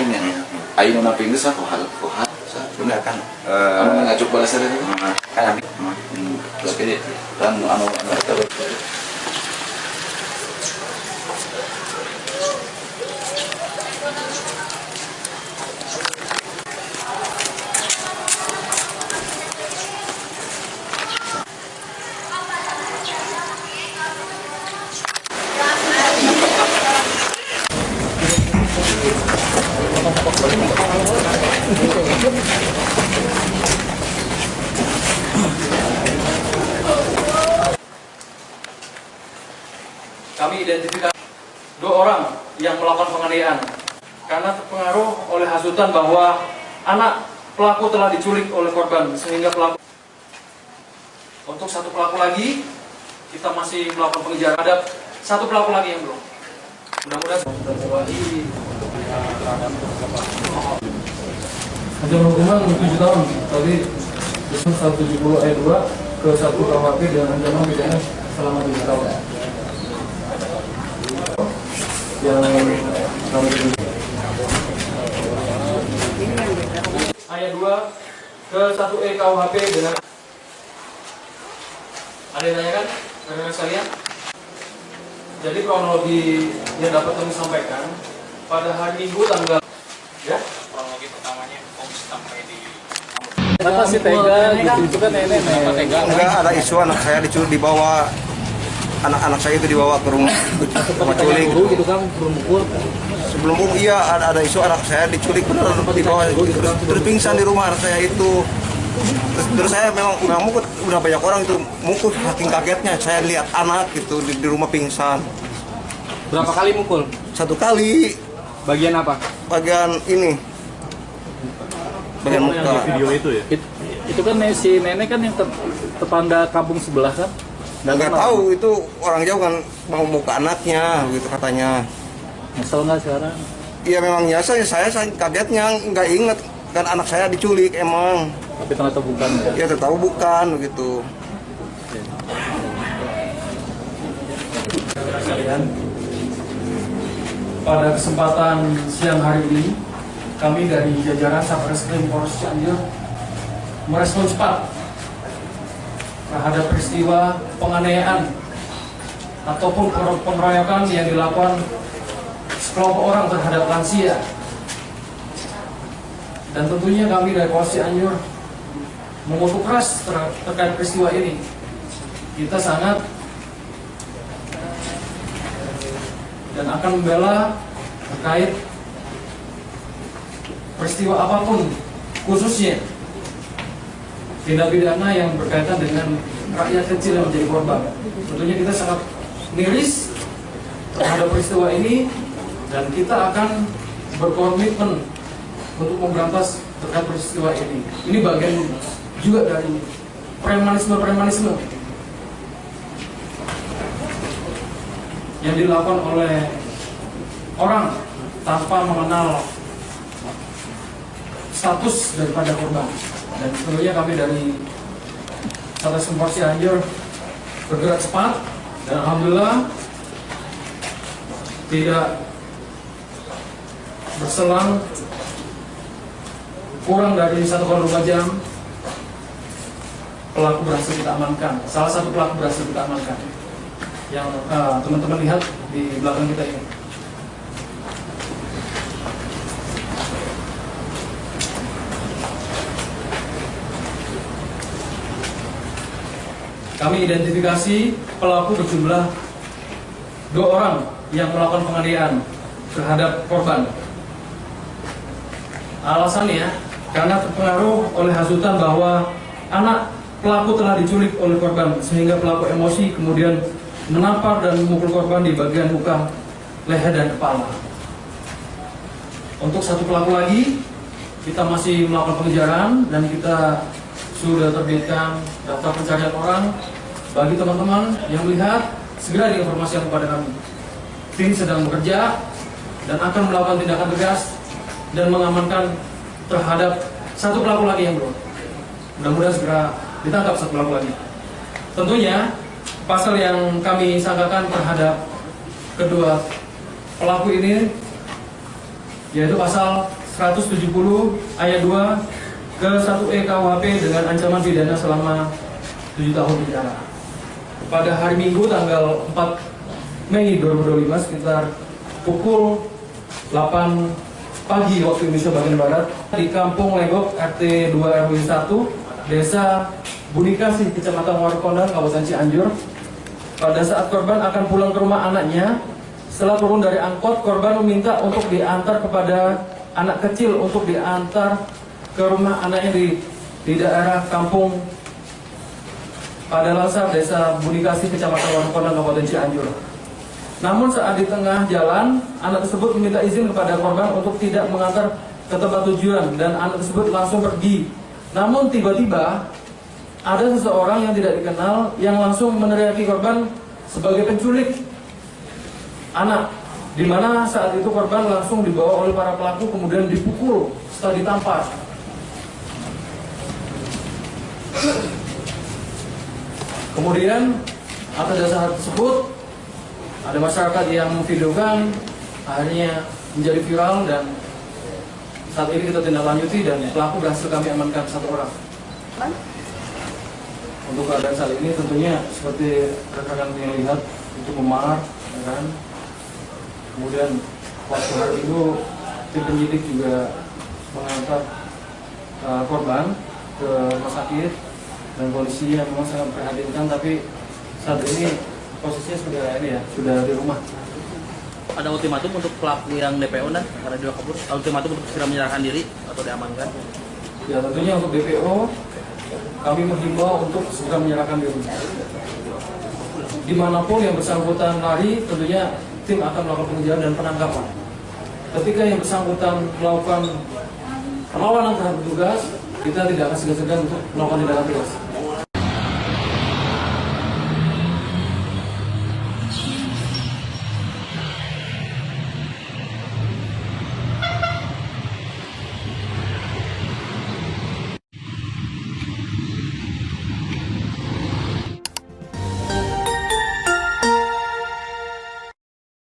lainnya. Ayo naping itu sah kohal. Sudah kan. Anu ngajak balas ada itu. Kan. Terus kayaknya dan anu kami identifikasi 2 orang yang melakukan penganiayaan karena terpengaruh oleh hasutan bahwa anak pelaku telah diculik oleh korban sehingga pelaku. Untuk 1 pelaku lagi kita masih melakukan pengejaran. Ada 1 pelaku lagi yang belum. Mudah-mudahan ada hukuman 7 tahun tadi 170 ayat 2 ke 1 KUHP dengan ancaman pidana selama 7 tahun. Yang ayat 2 ke 1E KUHP dengan ada yang tanyakan rekan-rekan sekalian. Jadi kronologi yang dapat kami sampaikan pada hari Minggu tanggal ya. Kronologi pertamanya kok sampai di Kata si Tega itu kan nenek. Enggak ada isu anak saya diculik, dibawa anak-anak saya itu dibawa ke rumah culik gitu kan bermukul. Sebelum iya ada isu anak saya diculik benar dibawa terus pingsan di rumah anak saya itu. Terus saya memang mukul, udah banyak orang itu mukul, saking kagetnya saya lihat anak gitu di rumah pingsan. Berapa kali mukul? 1 kali. Bagian apa? Bagian ini. Bagian muka. Video itu ya? Itu kan si nenek kan yang tetangga kampung sebelah kan? Dan nggak tahu itu orang jauh kan mau muka anaknya gitu katanya. Nyesel nggak sekarang? Iya memang nyesel, saya kagetnya nggak inget kan anak saya diculik emang. Tapi ternyata bukan ya? Ya tertahu bukan begitu. Pada kesempatan siang hari ini, kami dari jajaran Satreskrim Polres Cianjur merespon cepat terhadap peristiwa penganiayaan ataupun pengeroyokan yang dilakukan sekelompok orang terhadap lansia. Dan tentunya kami dari Polres Cianjur mengutuk keras terkait peristiwa ini. Kita sangat dan akan membela terkait peristiwa apapun, khususnya tindak pidana yang berkaitan dengan rakyat kecil yang menjadi korban. Tentunya kita sangat miris terhadap peristiwa ini dan kita akan berkomitmen untuk memberantas terkait peristiwa ini. Ini bagian juga dari premanisme yang dilakukan oleh orang tanpa mengenal status daripada korban. Dan tentunya kami dari Satreskrim Polres Cianjur bergerak cepat dan alhamdulillah tidak berselang kurang dari 1,2 jam pelaku berhasil kita amankan. Salah satu pelaku berhasil kita amankan yang teman-teman lihat di belakang kita ini. Kami identifikasi pelaku berjumlah 2 orang yang melakukan penganiayaan terhadap korban. Alasannya karena terpengaruh oleh hasutan bahwa anak pelaku telah diculik oleh korban sehingga pelaku emosi kemudian menampar dan memukul korban di bagian muka, leher dan kepala. Untuk 1 pelaku lagi kita masih melakukan pengejaran dan kita sudah terbitkan daftar pencarian orang. Bagi teman-teman yang melihat, segera diinformasikan kepada kami. Tim sedang bekerja dan akan melakukan tindakan tegas dan mengamankan terhadap 1 pelaku lagi yang belum. Mudah-mudahan segera ditangkap 1 pelaku lagi. Tentunya pasal yang kami sangkakan terhadap kedua pelaku ini yaitu pasal 170 ayat 2 ke 1E KUHP dengan ancaman pidana selama 7 tahun penjara. Pada hari Minggu tanggal 4 Mei 2025 sekitar pukul 8 pagi waktu Indonesia bagian Barat di Kampung Legok RT 2 RW 1 Desa Bunikasi Kecamatan Warukondan Kabupaten Cianjur. Pada saat korban akan pulang ke rumah anaknya, setelah turun dari angkot, korban meminta untuk diantar kepada anak kecil untuk diantar ke rumah anaknya di daerah Kampung Padalasar Desa Bunikasi Kecamatan Warukondan Kabupaten Cianjur. Namun saat di tengah jalan, anak tersebut meminta izin kepada korban untuk tidak mengantar ke tempat tujuan dan anak tersebut langsung pergi. Namun tiba-tiba ada seseorang yang tidak dikenal yang langsung meneriaki korban sebagai penculik anak, di mana saat itu korban langsung dibawa oleh para pelaku kemudian dipukul setelah ditampar. Kemudian atas dasar tersebut ada masyarakat yang memvideokan, akhirnya menjadi viral dan saat ini kita tindak lanjuti dan pelaku berhasil kami amankan 1 orang. Untuk keadaan saat ini tentunya seperti rekan-rekan yang lihat itu memar, ya kan? Kemudian waktu hari itu tim penyidik juga mengantar korban ke rumah sakit dan kondisinya memang sangat memprihatinkan, tapi saat ini posisinya sudah ini ya, sudah di rumah. Ada ultimatum untuk pelaku yang DPO dan karena dia kabur, ultimatum untuk segera menyerahkan diri atau diamankan. Ya tentunya untuk DPO kami menghimbau untuk segera menyerahkan diri. Dimanapun yang bersangkutan lari, tentunya tim akan melakukan pengejaran dan penangkapan. Ketika yang bersangkutan melakukan perlawanan terhadap petugas, kita tidak akan segan-segan untuk melakukan tindakan tegas.